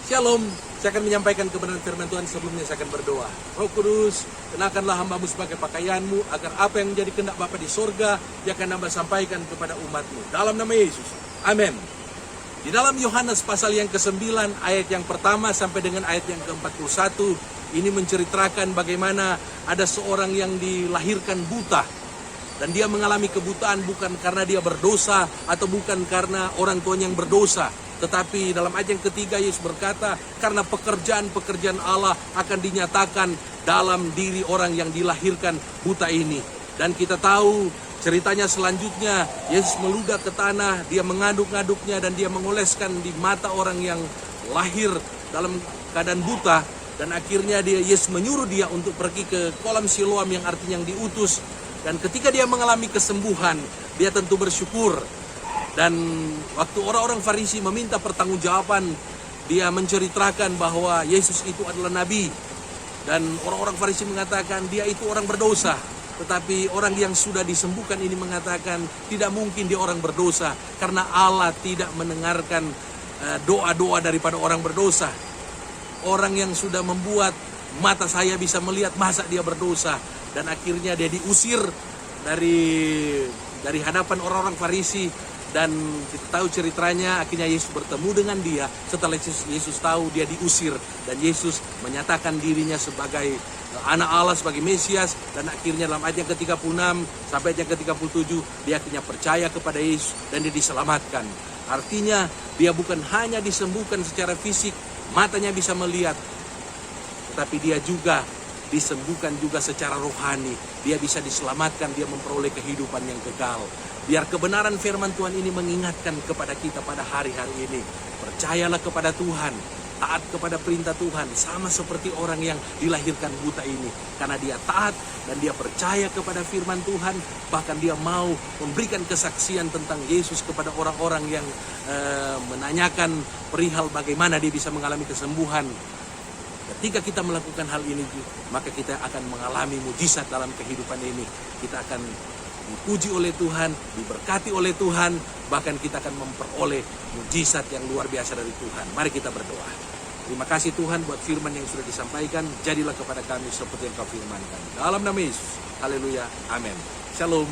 Shalom, saya akan menyampaikan kebenaran firman Tuhan. Sebelumnya saya akan berdoa. Roh Kudus, kenakanlah hamba-Mu sebagai pakaian-Mu, agar apa yang menjadi kehendak Bapa di sorga, Dia akan hamba sampaikan kepada umat-Mu. Dalam nama Yesus, amin. Di dalam Yohanes pasal yang ke-9, ayat yang pertama sampai dengan ayat yang ke-41, ini menceritakan bagaimana ada seorang yang dilahirkan buta. Dan dia mengalami kebutaan bukan karena dia berdosa atau bukan karena orang tuanya yang berdosa. Tetapi dalam ayat yang ketiga Yesus berkata, karena pekerjaan-pekerjaan Allah akan dinyatakan dalam diri orang yang dilahirkan buta ini. Dan kita tahu ceritanya selanjutnya, Yesus meludah ke tanah, dia mengaduk-ngaduknya dan dia mengoleskan di mata orang yang lahir dalam keadaan buta. Dan akhirnya Yesus menyuruh dia untuk pergi ke kolam Siloam yang artinya yang diutus. Dan ketika dia mengalami kesembuhan, dia tentu bersyukur. Dan waktu orang-orang Farisi meminta pertanggungjawaban, dia menceritakan bahwa Yesus itu adalah nabi. Dan orang-orang Farisi mengatakan dia itu orang berdosa. Tetapi orang yang sudah disembuhkan ini mengatakan tidak mungkin dia orang berdosa. Karena Allah tidak mendengarkan doa-doa daripada orang berdosa. Orang yang sudah membuat mata saya bisa melihat, masa dia berdosa. Dan akhirnya dia diusir dari hadapan orang-orang Farisi. Dan kita tahu ceritanya, akhirnya Yesus bertemu dengan dia. Setelah Yesus tahu dia diusir, dan Yesus menyatakan dirinya sebagai anak Allah, sebagai Mesias. Dan akhirnya dalam ayat yang ke-36 sampai ayat yang ke-37, dia akhirnya percaya kepada Yesus dan dia diselamatkan. Artinya dia bukan hanya disembuhkan secara fisik, matanya bisa melihat, tetapi dia juga disembuhkan juga secara rohani. Dia bisa diselamatkan, dia memperoleh kehidupan yang kekal. Biar kebenaran firman Tuhan ini mengingatkan kepada kita pada hari-hari ini. Percayalah kepada Tuhan, taat kepada perintah Tuhan, sama seperti orang yang dilahirkan buta ini. Karena dia taat dan dia percaya kepada firman Tuhan, bahkan dia mau memberikan kesaksian tentang Yesus kepada orang-orang yang menanyakan perihal bagaimana dia bisa mengalami kesembuhan. Ketika kita melakukan hal ini, maka kita akan mengalami mujizat dalam kehidupan ini. Kita akan dipuji oleh Tuhan, diberkati oleh Tuhan, bahkan kita akan memperoleh mujizat yang luar biasa dari Tuhan. Mari kita berdoa. Terima kasih Tuhan buat firman yang sudah disampaikan. Jadilah kepada kami seperti yang Kau firmankan. Dalam nama Yesus. Haleluya. Amin. Shalom.